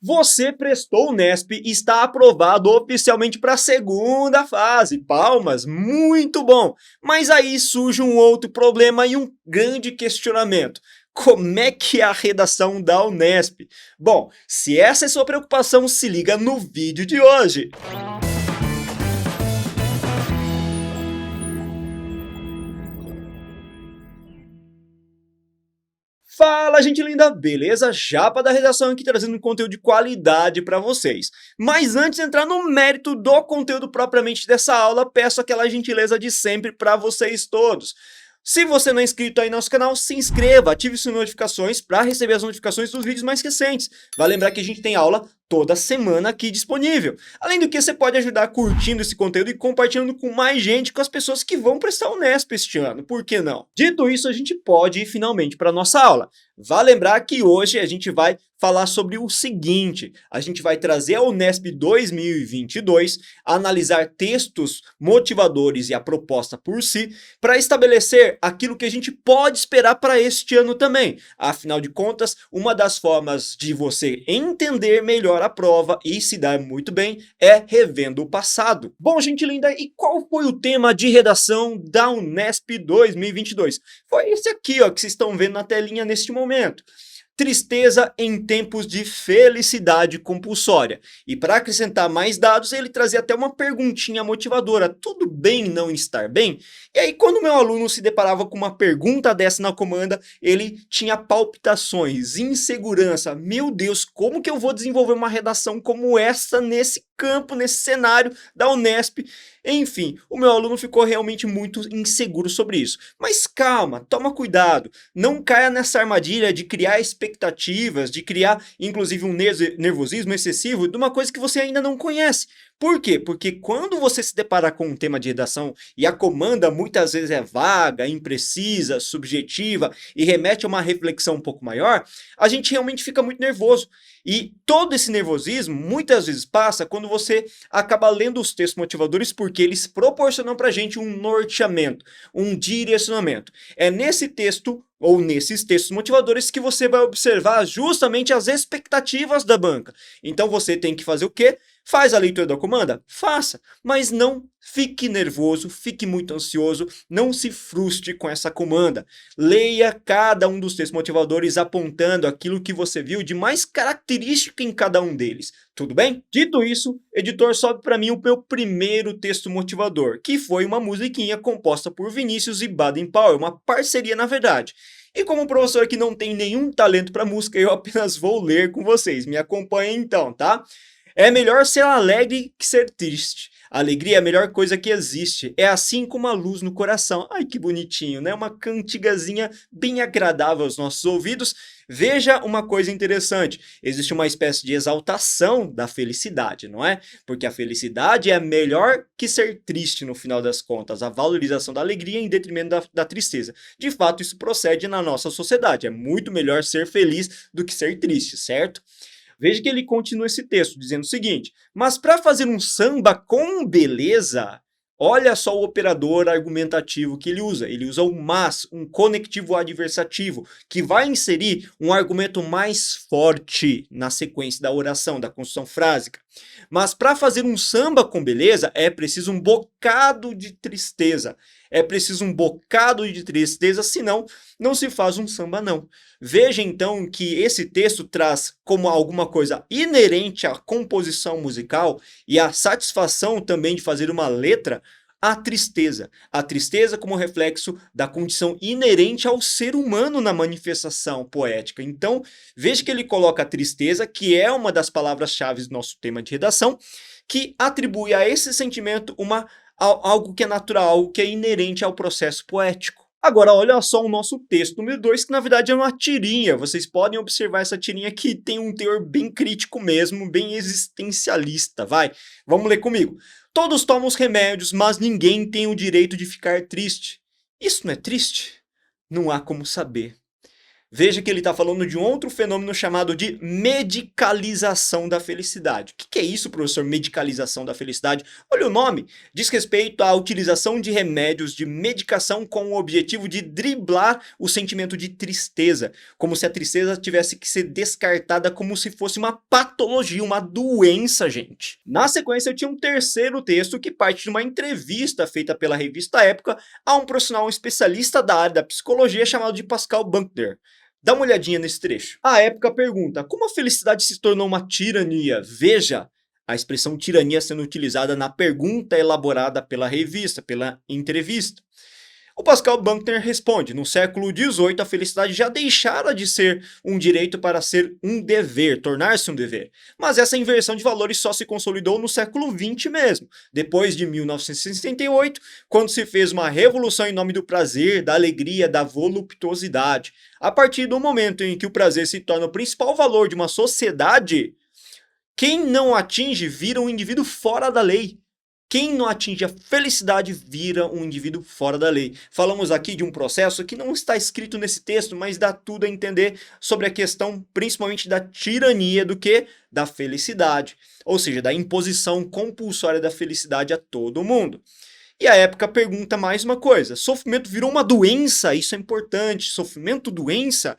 Você prestou o Nesp e está aprovado oficialmente para a segunda fase. Palmas, muito bom! Mas aí surge um outro problema e um grande questionamento. Como é que é a redação da Unesp? Bom, se essa é sua preocupação, se liga no vídeo de hoje. Fala, gente linda, beleza? Japa da redação aqui trazendo um conteúdo de qualidade para vocês. Mas antes de entrar no mérito do conteúdo propriamente dessa aula, peço aquela gentileza de sempre para vocês todos. Se você não é inscrito aí no nosso canal, se inscreva, ative suas notificações para receber as notificações dos vídeos mais recentes. Vai lembrar que a gente tem aula toda semana aqui disponível. Além do que, você pode ajudar curtindo esse conteúdo e compartilhando com mais gente, com as pessoas que vão prestar o Nesp este ano, por que não? Dito isso, a gente pode ir finalmente para a nossa aula. Vale lembrar que hoje a gente vai falar sobre o seguinte: a gente vai trazer a Unesp 2022, analisar textos motivadores e a proposta por si, para estabelecer aquilo que a gente pode esperar para este ano também. Afinal de contas, uma das formas de você entender melhor a prova e se dar muito bem é revendo o passado. Bom, gente linda, e qual foi o tema de redação da Unesp 2022? Foi esse aqui, ó, que vocês estão vendo na telinha neste momento. Tristeza em tempos de felicidade compulsória. E para acrescentar mais dados, ele trazia até uma perguntinha motivadora: tudo bem não estar bem? E aí, quando meu aluno se deparava com uma pergunta dessa na comanda, ele tinha palpitações, insegurança. Meu Deus, como que eu vou desenvolver uma redação como essa nesse campo, nesse cenário da Unesp? Enfim, o meu aluno ficou realmente muito inseguro sobre isso. Mas calma, toma cuidado, não caia nessa armadilha de criar expectativas, de criar inclusive um nervosismo excessivo de uma coisa que você ainda não conhece. Por quê? Porque quando você se depara com um tema de redação e a comanda muitas vezes é vaga, imprecisa, subjetiva e remete a uma reflexão um pouco maior, a gente realmente fica muito nervoso. E todo esse nervosismo muitas vezes passa quando você acaba lendo os textos motivadores, porque eles proporcionam pra gente um norteamento, um direcionamento. É nesse texto ou nesses textos motivadores que você vai observar justamente as expectativas da banca. Então você tem que fazer o quê? Faz a leitura da comanda? Faça, mas não fique nervoso, fique muito ansioso, não se frustre com essa comanda. Leia cada um dos textos motivadores apontando aquilo que você viu de mais característico em cada um deles. Tudo bem? Dito isso, editor, sobe para mim o meu primeiro texto motivador, que foi uma musiquinha composta por Vinícius e Baden Powell, uma parceria na verdade. E como professor que não tem nenhum talento para música, eu apenas vou ler com vocês. Me acompanhem então, tá? É melhor ser alegre que ser triste. A alegria é a melhor coisa que existe. É assim como a luz no coração. Ai, que bonitinho, né? Uma cantigazinha bem agradável aos nossos ouvidos. Veja uma coisa interessante. Existe uma espécie de exaltação da felicidade, não é? Porque a felicidade é melhor que ser triste no final das contas. A valorização da alegria em detrimento da tristeza. De fato, isso procede na nossa sociedade. É muito melhor ser feliz do que ser triste, certo? Veja que ele continua esse texto dizendo o seguinte: mas para fazer um samba com beleza, olha só o operador argumentativo que ele usa. Ele usa o mas, um conectivo adversativo, que vai inserir um argumento mais forte na sequência da oração, da construção frásica. Mas para fazer um samba com beleza, é preciso um bocado de tristeza. É preciso um bocado de tristeza, senão não se faz um samba não. Veja então que esse texto traz como alguma coisa inerente à composição musical e à satisfação também de fazer uma letra, a tristeza. A tristeza como reflexo da condição inerente ao ser humano na manifestação poética. Então, veja que ele coloca a tristeza, que é uma das palavras-chave do nosso tema de redação, que atribui a esse sentimento algo que é natural, algo que é inerente ao processo poético. Agora, olha só o nosso texto número 2, que na verdade é uma tirinha. Vocês podem observar essa tirinha que tem um teor bem crítico mesmo, bem existencialista. Vai, vamos ler comigo. Todos tomam os remédios, mas ninguém tem o direito de ficar triste. Isso não é triste? Não há como saber. Veja que ele está falando de um outro fenômeno chamado de medicalização da felicidade. O que é isso, professor? Medicalização da felicidade? Olha o nome, diz respeito à utilização de remédios de medicação com o objetivo de driblar o sentimento de tristeza, como se a tristeza tivesse que ser descartada como se fosse uma patologia, uma doença, gente. Na sequência, eu tinha um terceiro texto que parte de uma entrevista feita pela revista Época a um profissional especialista da área da psicologia chamado de Pascal Bunkner. Dá uma olhadinha nesse trecho. A Época pergunta: como a felicidade se tornou uma tirania? Veja a expressão tirania sendo utilizada na pergunta elaborada pela revista, pela entrevista. O Pascal Bunkner responde: no século XVIII, a felicidade já deixara de ser um direito para ser um dever, tornar-se um dever. Mas essa inversão de valores só se consolidou no século XX mesmo, depois de 1968, quando se fez uma revolução em nome do prazer, da alegria, da voluptuosidade. A partir do momento em que o prazer se torna o principal valor de uma sociedade, quem não atinge vira um indivíduo fora da lei. Quem não atinge a felicidade vira um indivíduo fora da lei. Falamos aqui de um processo que não está escrito nesse texto, mas dá tudo a entender sobre a questão principalmente da tirania do que? Da felicidade. Ou seja, da imposição compulsória da felicidade a todo mundo. E a Época pergunta mais uma coisa: sofrimento virou uma doença? Isso é importante. Sofrimento, doença?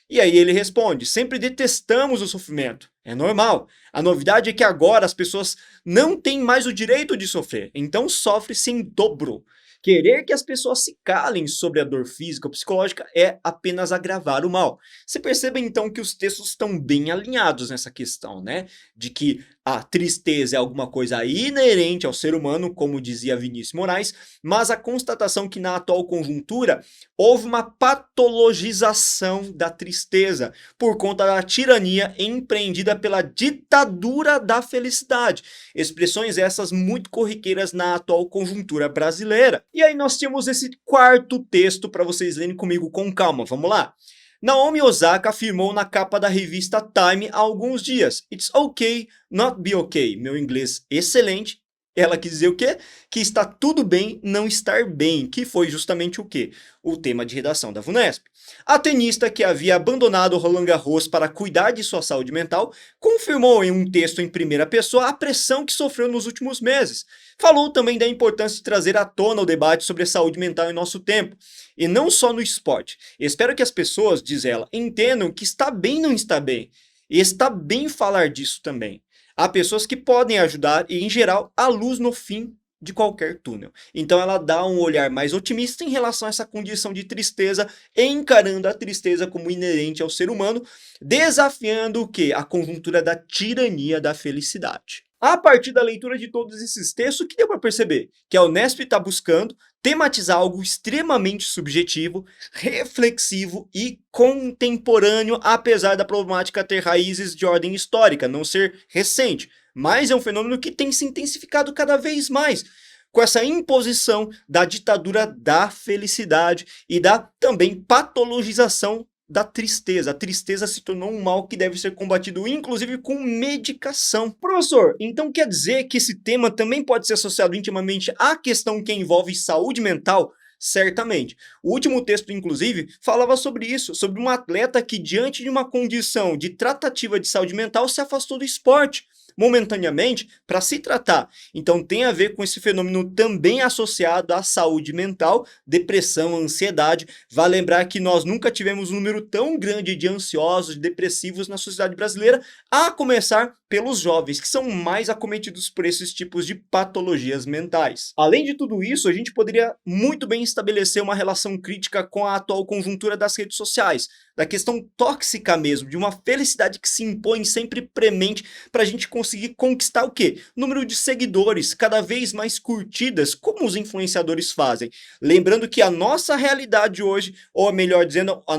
E aí ele responde: sempre detestamos o sofrimento. É normal. A novidade é que agora as pessoas não têm mais o direito de sofrer, então sofre-se em dobro. Querer que as pessoas se calem sobre a dor física ou psicológica é apenas agravar o mal. Você percebe então que os textos estão bem alinhados nessa questão, né? De que a tristeza é alguma coisa inerente ao ser humano, como dizia Vinícius Moraes, mas a constatação que na atual conjuntura houve uma patologização da tristeza por conta da tirania empreendida pela ditadura da felicidade. Expressões essas muito corriqueiras na atual conjuntura brasileira. E aí nós tínhamos esse quarto texto para vocês lerem comigo com calma. Vamos lá? Naomi Osaka afirmou na capa da revista Time há alguns dias: It's okay not be okay. Meu inglês excelente. Ela quis dizer o quê? Que está tudo bem não estar bem, que foi justamente o quê? O tema de redação da VUNESP. A tenista, que havia abandonado Roland Garros para cuidar de sua saúde mental, confirmou em um texto em primeira pessoa a pressão que sofreu nos últimos meses. Falou também da importância de trazer à tona o debate sobre a saúde mental em nosso tempo, e não só no esporte. Espero que as pessoas, diz ela, entendam que está bem não estar bem, e está bem falar disso também. Há pessoas que podem ajudar e, em geral, há luz no fim de qualquer túnel. Então ela dá um olhar mais otimista em relação a essa condição de tristeza, encarando a tristeza como inerente ao ser humano, desafiando o quê? A conjuntura da tirania da felicidade. A partir da leitura de todos esses textos, o que deu para perceber? Que a Unesp está buscando tematizar algo extremamente subjetivo, reflexivo e contemporâneo, apesar da problemática ter raízes de ordem histórica, não ser recente. Mas é um fenômeno que tem se intensificado cada vez mais, com essa imposição da ditadura da felicidade e da também patologização da tristeza. A tristeza se tornou um mal que deve ser combatido, inclusive com medicação. Professor, então quer dizer que esse tema também pode ser associado intimamente à questão que envolve saúde mental? Certamente. O último texto, inclusive, falava sobre isso, sobre um atleta que, diante de uma condição de tratativa de saúde mental, se afastou do esporte momentaneamente para se tratar. Então tem a ver com esse fenômeno também associado à saúde mental, depressão, ansiedade. Vale lembrar que nós nunca tivemos um número tão grande de ansiosos, depressivos na sociedade brasileira, a começar pelos jovens, que são mais acometidos por esses tipos de patologias mentais. Além de tudo isso, a gente poderia muito bem estabelecer uma relação crítica com a atual conjuntura das redes sociais, da questão tóxica mesmo, de uma felicidade que se impõe sempre premente para a gente conseguir conquistar o quê? Número de seguidores, cada vez mais curtidas, como os influenciadores fazem. Lembrando que a nossa realidade hoje, ou melhor dizendo, o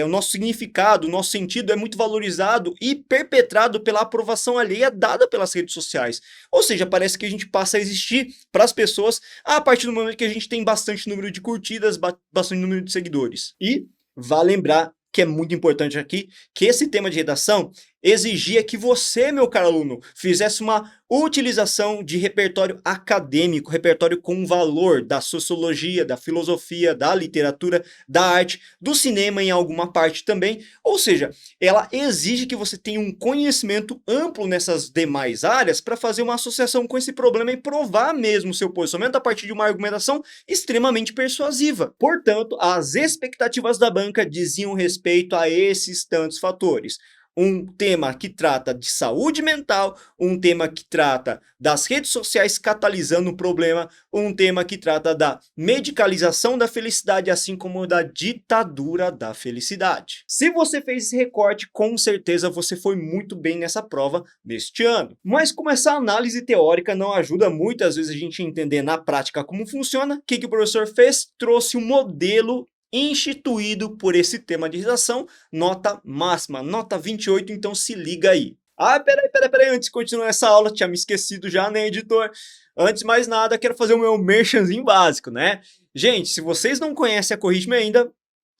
nosso significado, o nosso sentido é muito valorizado e perpetrado pela aprovação alheia dada pelas redes sociais. Ou seja, parece que a gente passa a existir para as pessoas a partir do momento que a gente tem bastante número de curtidas, bastante número de seguidores. E vale lembrar que é muito importante aqui, que esse tema de redação, exigia que você, meu caro aluno, fizesse uma utilização de repertório acadêmico, repertório com valor da sociologia, da filosofia, da literatura, da arte, do cinema em alguma parte também. Ou seja, ela exige que você tenha um conhecimento amplo nessas demais áreas para fazer uma associação com esse problema e provar mesmo o seu posicionamento a partir de uma argumentação extremamente persuasiva. Portanto, as expectativas da banca diziam respeito a esses tantos fatores. Um tema que trata de saúde mental, um tema que trata das redes sociais catalisando o problema, um tema que trata da medicalização da felicidade, assim como da ditadura da felicidade. Se você fez esse recorte, com certeza você foi muito bem nessa prova neste ano. Mas como essa análise teórica não ajuda muitas vezes a gente a entender na prática como funciona, o que o professor fez? Trouxe um modelo instituído por esse tema de redação, nota máxima, nota 28, então se liga aí. Ah, peraí, antes de continuar essa aula, tinha me esquecido já, né, editor? Antes de mais nada, quero fazer o meu merchanzinho básico, né? Gente, se vocês não conhecem a Corrige-me ainda,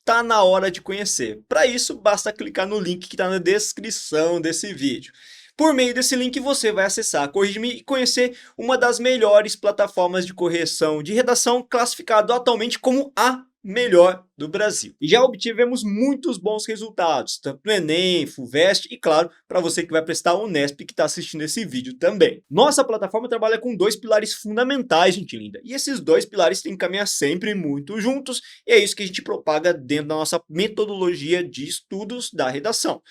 tá na hora de conhecer. Para isso, basta clicar no link que está na descrição desse vídeo. Por meio desse link, você vai acessar a Corrige-me e conhecer uma das melhores plataformas de correção de redação, classificado atualmente como a melhor do Brasil. E já obtivemos muitos bons resultados, tanto no Enem, FUVEST e, claro, para você que vai prestar o Unesp que está assistindo esse vídeo também. Nossa plataforma trabalha com dois pilares fundamentais, gente linda. E esses dois pilares têm que caminhar sempre muito juntos, e é isso que a gente propaga dentro da nossa metodologia de estudos da redação.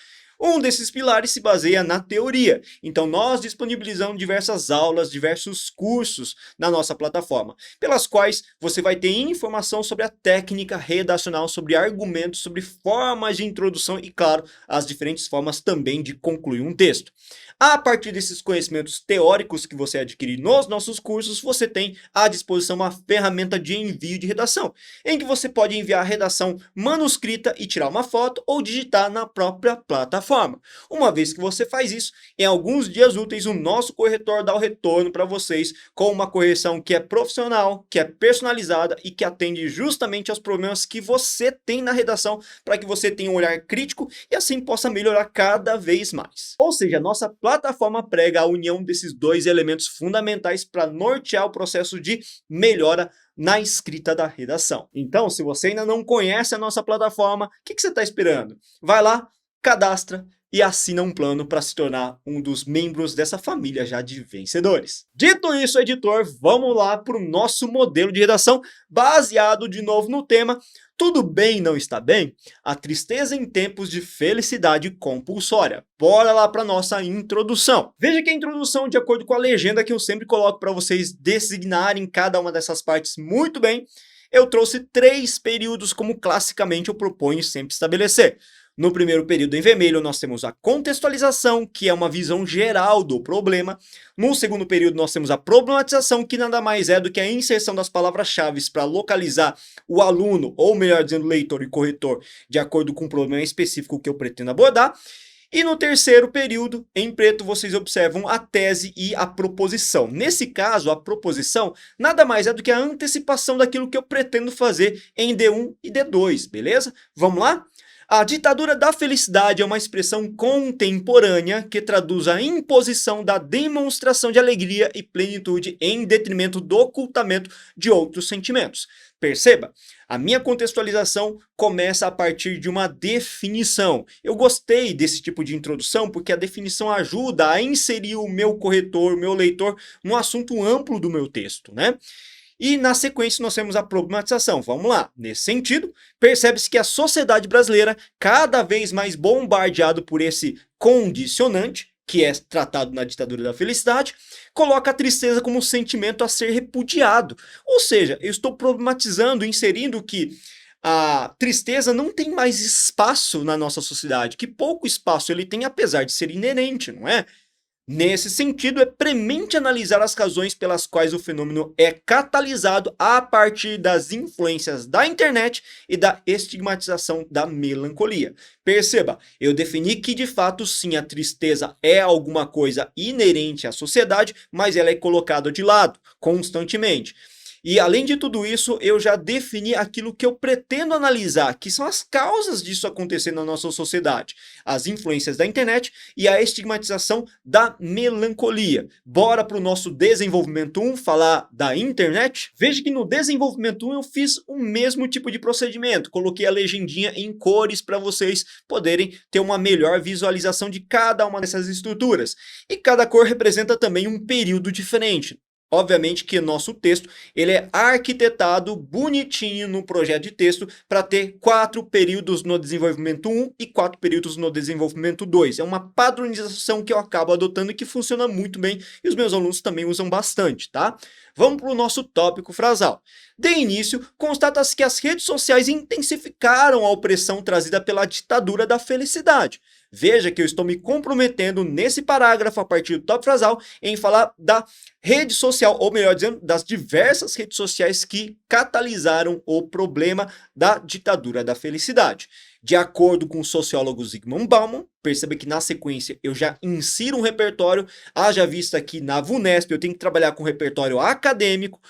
Um desses pilares se baseia na teoria, então nós disponibilizamos diversas aulas, diversos cursos na nossa plataforma, pelas quais você vai ter informação sobre a técnica redacional, sobre argumentos, sobre formas de introdução e, claro, as diferentes formas também de concluir um texto. A partir desses conhecimentos teóricos que você adquirir nos nossos cursos, você tem à disposição uma ferramenta de envio de redação, em que você pode enviar a redação manuscrita e tirar uma foto ou digitar na própria plataforma. Uma vez que você faz isso, em alguns dias úteis o nosso corretor dá o retorno para vocês com uma correção que é profissional, que é personalizada e que atende justamente aos problemas que você tem na redação, para que você tenha um olhar crítico e assim possa melhorar cada vez mais. Ou seja, a nossa plataforma prega a união desses dois elementos fundamentais para nortear o processo de melhora na escrita da redação. Então, se você ainda não conhece a nossa plataforma, o que você está esperando? Vai lá, cadastra e assina um plano para se tornar um dos membros dessa família já de vencedores. Dito isso, editor, vamos lá para o nosso modelo de redação baseado de novo no tema Tudo bem não está bem? A tristeza em tempos de felicidade compulsória. Bora lá para nossa introdução. Veja que a introdução, de acordo com a legenda que eu sempre coloco para vocês designarem cada uma dessas partes muito bem, eu trouxe 3 períodos como classicamente eu proponho sempre estabelecer. No primeiro período, em vermelho, nós temos a contextualização, que é uma visão geral do problema. No segundo período, nós temos a problematização, que nada mais é do que a inserção das palavras-chave para localizar o aluno, ou melhor dizendo, leitor e corretor, de acordo com o problema específico que eu pretendo abordar. E no terceiro período, em preto, vocês observam a tese e a proposição. Nesse caso, a proposição nada mais é do que a antecipação daquilo que eu pretendo fazer em D1 e D2, beleza? Vamos lá? A ditadura da felicidade é uma expressão contemporânea que traduz a imposição da demonstração de alegria e plenitude em detrimento do ocultamento de outros sentimentos. Perceba, a minha contextualização começa a partir de uma definição. Eu gostei desse tipo de introdução porque a definição ajuda a inserir o meu corretor, o meu leitor, no assunto amplo do meu texto, né? E na sequência nós temos a problematização. Vamos lá. Nesse sentido, percebe-se que a sociedade brasileira, cada vez mais bombardeado por esse condicionante, que é tratado na ditadura da felicidade, coloca a tristeza como um sentimento a ser repudiado. Ou seja, eu estou problematizando, inserindo que a tristeza não tem mais espaço na nossa sociedade, que pouco espaço ele tem, apesar de ser inerente, não é? Nesse sentido, é premente analisar as razões pelas quais o fenômeno é catalisado a partir das influências da internet e da estigmatização da melancolia. Perceba, eu defini que de fato sim, a tristeza é alguma coisa inerente à sociedade, mas ela é colocada de lado constantemente. E além de tudo isso, eu já defini aquilo que eu pretendo analisar, que são as causas disso acontecer na nossa sociedade, as influências da internet e a estigmatização da melancolia. Bora para o nosso desenvolvimento 1 falar da internet? Veja que no desenvolvimento 1 eu fiz o mesmo tipo de procedimento, coloquei a legendinha em cores para vocês poderem ter uma melhor visualização de cada uma dessas estruturas. E cada cor representa também um período diferente. Obviamente que nosso texto ele é arquitetado bonitinho no projeto de texto para ter 4 períodos no desenvolvimento 1 e 4 períodos no desenvolvimento 2. É uma padronização que eu acabo adotando e que funciona muito bem e os meus alunos também usam bastante, tá? Vamos para o nosso tópico frasal. De início, constata-se que as redes sociais intensificaram a opressão trazida pela ditadura da felicidade. Veja que eu estou me comprometendo nesse parágrafo, a partir do tópico frasal, em falar da rede social, ou melhor dizendo, das diversas redes sociais que catalisaram o problema da ditadura da felicidade. De acordo com o sociólogo Zygmunt Bauman, perceba que na sequência eu já insiro um repertório, haja vista que na VUNESP eu tenho que trabalhar com repertório acadêmico.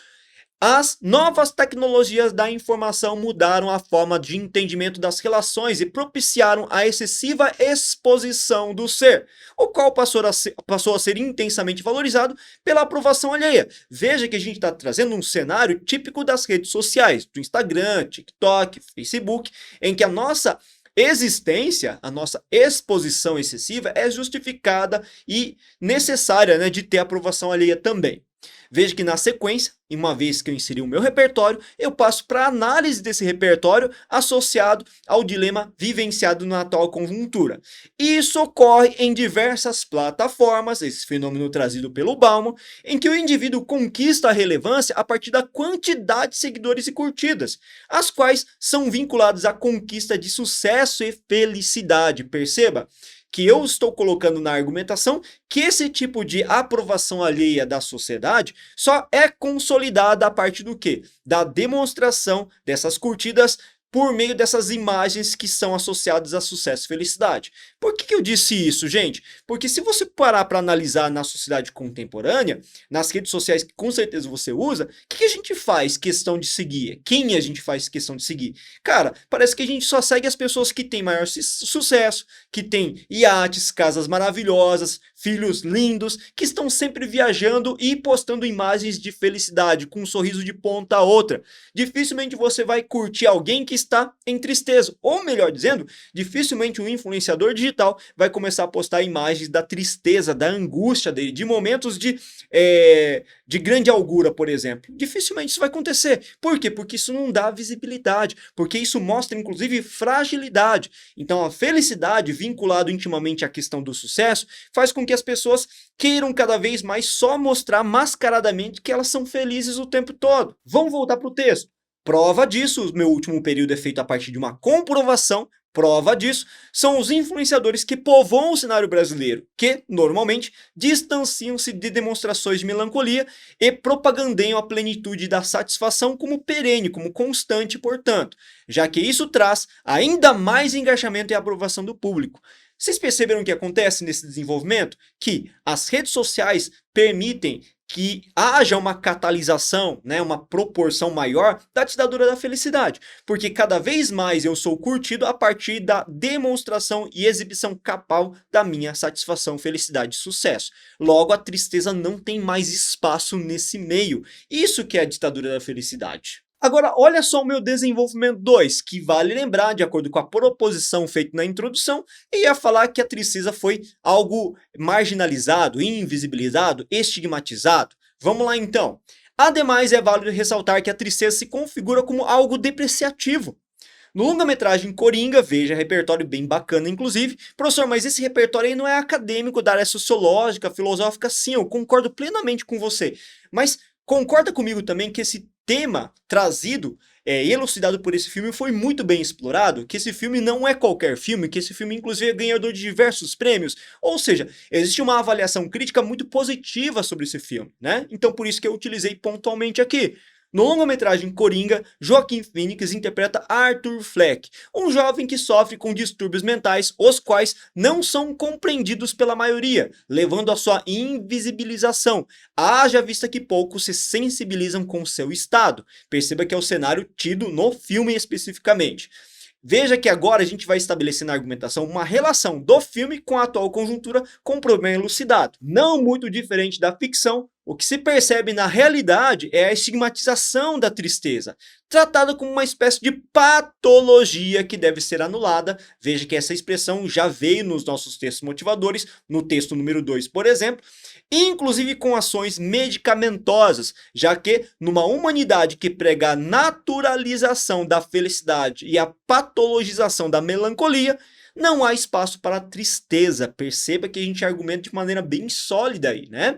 As novas tecnologias da informação mudaram a forma de entendimento das relações e propiciaram a excessiva exposição do ser, o qual passou a ser intensamente valorizado pela aprovação alheia. Veja que a gente está trazendo um cenário típico das redes sociais, do Instagram, TikTok, Facebook, em que a nossa existência, a nossa exposição excessiva é justificada e necessária, né, de ter aprovação alheia também. Veja que na sequência, uma vez que eu inseri o meu repertório, eu passo para a análise desse repertório associado ao dilema vivenciado na atual conjuntura. Isso ocorre em diversas plataformas, esse fenômeno trazido pelo Bauman, em que o indivíduo conquista a relevância a partir da quantidade de seguidores e curtidas, as quais são vinculados à conquista de sucesso e felicidade. Perceba que eu estou colocando na argumentação que esse tipo de aprovação alheia da sociedade só é consolidada a partir do quê? Da demonstração dessas curtidas por meio dessas imagens que são associadas a sucesso e felicidade. Por que eu disse isso, gente? Porque se você parar para analisar na sociedade contemporânea, nas redes sociais que com certeza você usa, o que a gente faz questão de seguir? Quem a gente faz questão de seguir? Cara, parece que a gente só segue as pessoas que têm maior sucesso, que têm iates, casas maravilhosas, filhos lindos, que estão sempre viajando e postando imagens de felicidade, com um sorriso de ponta a outra. Dificilmente você vai curtir alguém que está em tristeza, ou melhor dizendo, dificilmente um influenciador digital vai começar a postar imagens da tristeza, da angústia dele, de momentos de grande augura, por exemplo. Dificilmente isso vai acontecer. Por quê? Porque isso não dá visibilidade, porque isso mostra, inclusive, fragilidade. Então, a felicidade, vinculado intimamente à questão do sucesso, faz com que as pessoas queiram cada vez mais só mostrar mascaradamente que elas são felizes o tempo todo. Vamos voltar para o texto. Prova disso, o meu último período é feito a partir de uma comprovação. Prova disso são os influenciadores que povoam o cenário brasileiro, que, normalmente, distanciam-se de demonstrações de melancolia e propagandeiam a plenitude da satisfação como perene, como constante, portanto, já que isso traz ainda mais engajamento e aprovação do público. Vocês perceberam o que acontece nesse desenvolvimento? Que as redes sociais permitem que haja uma catalisação, né, uma proporção maior da ditadura da felicidade, porque cada vez mais eu sou curtido a partir da demonstração e exibição cabal da minha satisfação, felicidade e sucesso. Logo, a tristeza não tem mais espaço nesse meio. Isso que é a ditadura da felicidade. Agora, olha só o meu desenvolvimento 2, que vale lembrar, de acordo com a proposição feita na introdução, eu ia falar que a tristeza foi algo marginalizado, invisibilizado, estigmatizado. Vamos lá então. Ademais, é válido ressaltar que a tristeza se configura como algo depreciativo. No longa-metragem Coringa, veja, repertório bem bacana, inclusive. Professor, mas esse repertório aí não é acadêmico da área sociológica, filosófica? Sim, eu concordo plenamente com você. Mas concorda comigo também que esse tema trazido, elucidado por esse filme, foi muito bem explorado, que esse filme não é qualquer filme, que esse filme inclusive é ganhador de diversos prêmios, ou seja, existe uma avaliação crítica muito positiva sobre esse filme, né? Então por isso que eu utilizei pontualmente aqui. No longa-metragem Coringa, Joaquin Phoenix interpreta Arthur Fleck, um jovem que sofre com distúrbios mentais, os quais não são compreendidos pela maioria, levando à sua invisibilização, haja vista que poucos se sensibilizam com seu estado. Perceba que é o cenário tido no filme especificamente. Veja que agora a gente vai estabelecer na argumentação uma relação do filme com a atual conjuntura com o problema elucidado. Não muito diferente da ficção, o que se percebe na realidade é a estigmatização da tristeza, tratada como uma espécie de patologia que deve ser anulada. Veja que essa expressão já veio nos nossos textos motivadores, no texto número 2, por exemplo, inclusive com ações medicamentosas, já que numa humanidade que prega a naturalização da felicidade e a patologização da melancolia, não há espaço para a tristeza. Perceba que a gente argumenta de maneira bem sólida aí, né?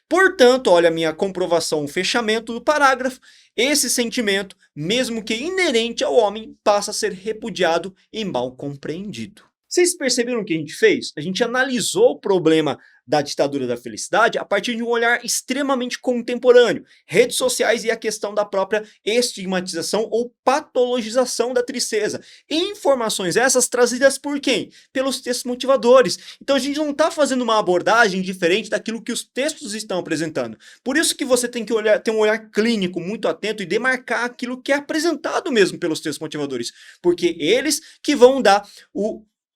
Portanto, olha a minha comprovação, o fechamento do parágrafo, esse sentimento, mesmo que inerente ao homem, passa a ser repudiado e mal compreendido. Vocês perceberam o que a gente fez? A gente analisou o problema da ditadura da felicidade a partir de um olhar extremamente contemporâneo, redes sociais e a questão da própria estigmatização ou patologização da tristeza. Informações essas trazidas por quem? Pelos textos motivadores. Então a gente não está fazendo uma abordagem diferente daquilo que os textos estão apresentando. Por isso que você tem que ter um olhar clínico muito atento e demarcar aquilo que é apresentado mesmo pelos textos motivadores, porque eles que vão dar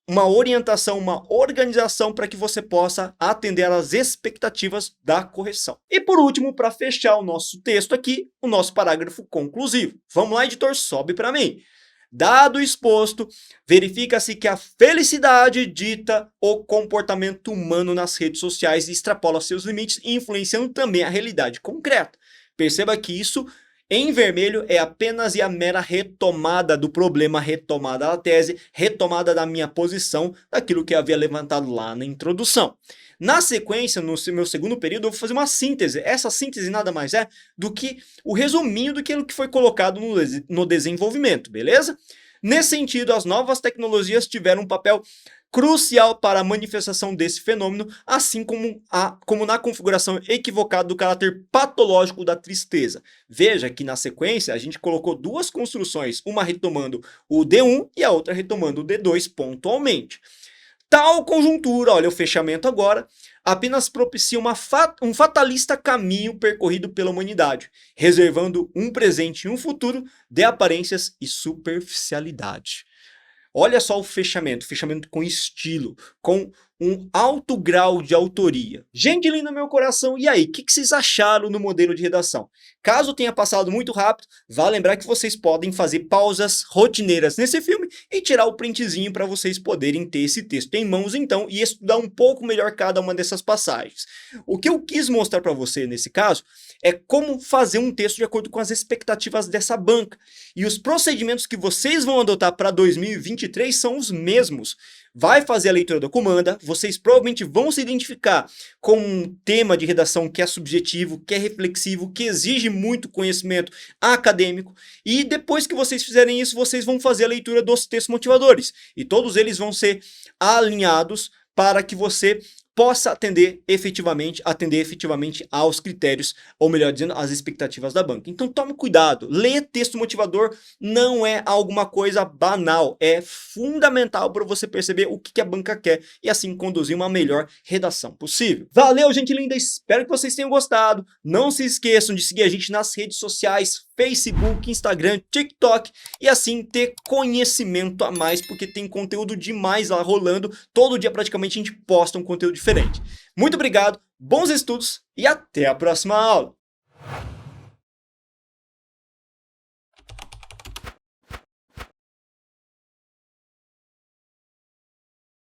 uma orientação, uma organização para que você possa atender às expectativas da correção. E por último, para fechar o nosso texto aqui, o nosso parágrafo conclusivo. Vamos lá, editor, sobe para mim. Dado o exposto, verifica-se que a felicidade dita o comportamento humano nas redes sociais e extrapola seus limites, influenciando também a realidade concreta. Perceba que isso em vermelho é apenas e a mera retomada do problema, retomada da tese, retomada da minha posição, daquilo que eu havia levantado lá na introdução. Na sequência, no meu segundo período, eu vou fazer uma síntese. Essa síntese nada mais é do que o resuminho do que foi colocado no desenvolvimento, beleza? Nesse sentido, as novas tecnologias tiveram um papel crucial para a manifestação desse fenômeno, assim como na configuração equivocada do caráter patológico da tristeza. Veja que na sequência a gente colocou duas construções, uma retomando o D1 e a outra retomando o D2 pontualmente. Tal conjuntura, olha o fechamento agora, apenas propicia um fatalista caminho percorrido pela humanidade, reservando um presente e um futuro de aparências e superficialidade. Olha só o fechamento com estilo, com um alto grau de autoria. Gente linda, meu coração, e aí, o que vocês acharam no modelo de redação? Caso tenha passado muito rápido, vale lembrar que vocês podem fazer pausas rotineiras nesse filme e tirar o printzinho para vocês poderem ter esse texto em mãos então e estudar um pouco melhor cada uma dessas passagens. O que eu quis mostrar para você nesse caso é como fazer um texto de acordo com as expectativas dessa banca. E os procedimentos que vocês vão adotar para 2023 são os mesmos. Vai fazer a leitura da comanda, vocês provavelmente vão se identificar com um tema de redação que é subjetivo, que é reflexivo, que exige muito conhecimento acadêmico, e depois que vocês fizerem isso, vocês vão fazer a leitura dos textos motivadores, e todos eles vão ser alinhados para que você possa atender efetivamente aos critérios, ou melhor dizendo, às expectativas da banca. Então tome cuidado, ler texto motivador não é alguma coisa banal, é fundamental para você perceber o que a banca quer e assim conduzir uma melhor redação possível. Valeu, gente linda, espero que vocês tenham gostado. Não se esqueçam de seguir a gente nas redes sociais, Facebook, Instagram, TikTok, e assim ter conhecimento a mais, porque tem conteúdo demais lá rolando. Todo dia praticamente a gente posta um conteúdo diferente. Muito obrigado, bons estudos e até a próxima aula!